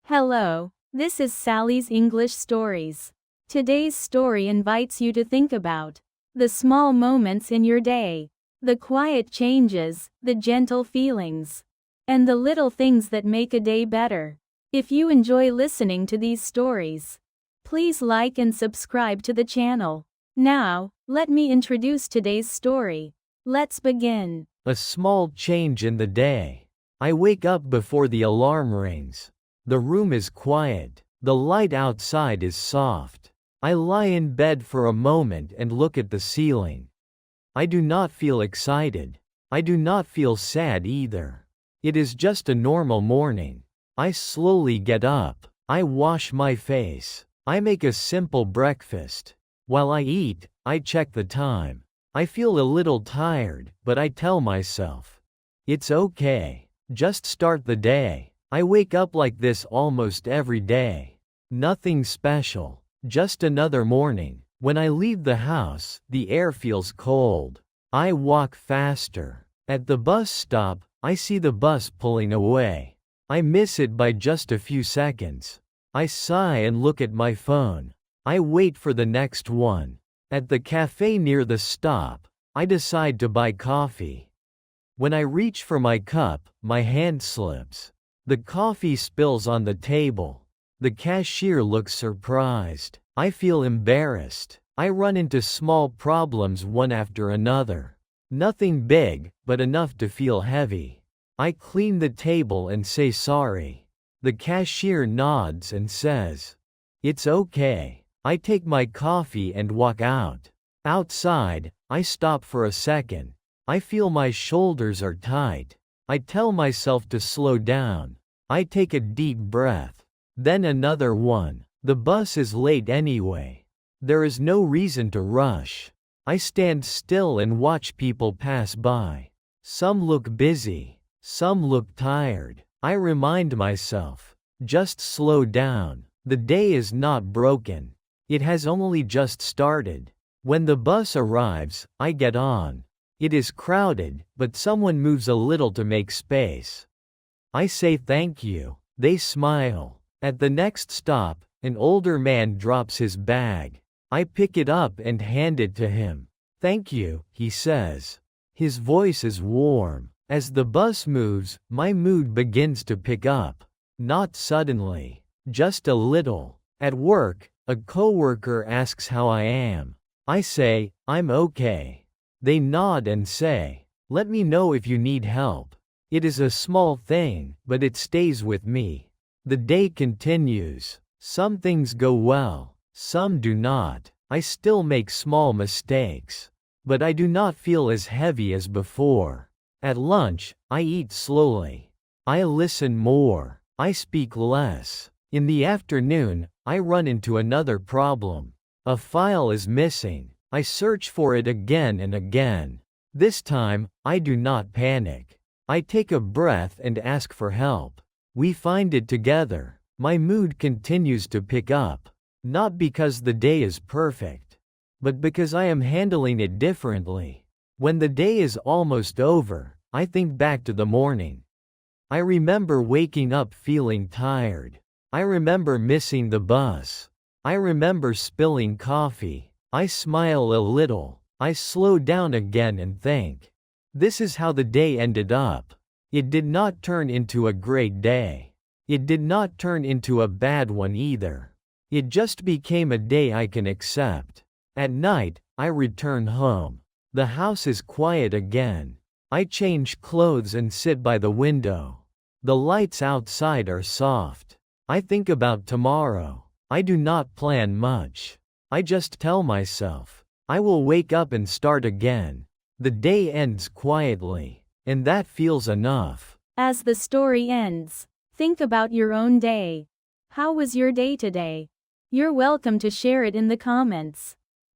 Hello, this is Sally's English Stories. Today's story invites you to think about the small moments in your day, the quiet changes, the gentle feelings, and the little things that make a day better. If you enjoy listening to these stories, please like and subscribe to the channel. Now, let me introduce today's story. Let's begin. A small change in the day. I wake up before the alarm rings. The room is quiet. The light outside is soft. I lie in bed for a moment and look at the ceiling. I do not feel excited. I do not feel sad either. It is just a normal morning. I slowly get up. I wash my face. I make a simple breakfast. While I eat, I check the time. I feel a little tired, but I tell myself, it's okay. Just start the day. I wake up like this almost every day. Nothing special, just another morning. When I leave the house, the air feels cold. I walk faster. At the bus stop, I see the bus pulling away. I miss it by just a few seconds. I sigh and look at my phone. I wait for the next one. At the cafe near the stop, I decide to buy coffee. When I reach for my cup, my hand slips. The coffee spills on the table. The cashier looks surprised. I feel embarrassed. I run into small problems one after another. Nothing big, but enough to feel heavy. I clean the table and say sorry. The cashier nods and says, "It's okay." I take my coffee and walk out. Outside, I stop for a second. I feel my shoulders are tight. I tell myself to slow down. I take a deep breath. Then another one. The bus is late anyway. There is no reason to rush. I stand still and watch people pass by. Some look busy. Some look tired. I remind myself, just slow down. The day is not broken. It has only just started. When the bus arrives, I get on. It is crowded, but someone moves a little to make space. I say thank you. They smile. At the next stop, an older man drops his bag. I pick it up and hand it to him. "Thank you," he says. His voice is warm. As the bus moves, my mood begins to pick up. Not suddenly, just a little. At work, a coworker asks how I am. I say, "I'm okay." They nod and say, "Let me know if you need help." It is a small thing, but it stays with me. The day continues. Some things go well, some do not. I still make small mistakes. But I do not feel as heavy as before. At lunch, I eat slowly. I listen more. I speak less. In the afternoon, I run into another problem. A file is missing. I search for it again and again. This time, I do not panic. I take a breath and ask for help. We find it together. My mood continues to pick up. Not because the day is perfect, but because I am handling it differently. When the day is almost over, I think back to the morning. I remember waking up feeling tired. I remember missing the bus. I remember spilling coffee. I smile a little. I slow down again and think. This is how the day ended up. It did not turn into a great day. It did not turn into a bad one either. It just became a day I can accept. At night, I return home. The house is quiet again. I change clothes and sit by the window. The lights outside are soft. I think about tomorrow. I do not plan much. I just tell myself, I will wake up and start again. The day ends quietly, and that feels enough. As the story ends, think about your own day. How was your day today? You're welcome to share it in the comments.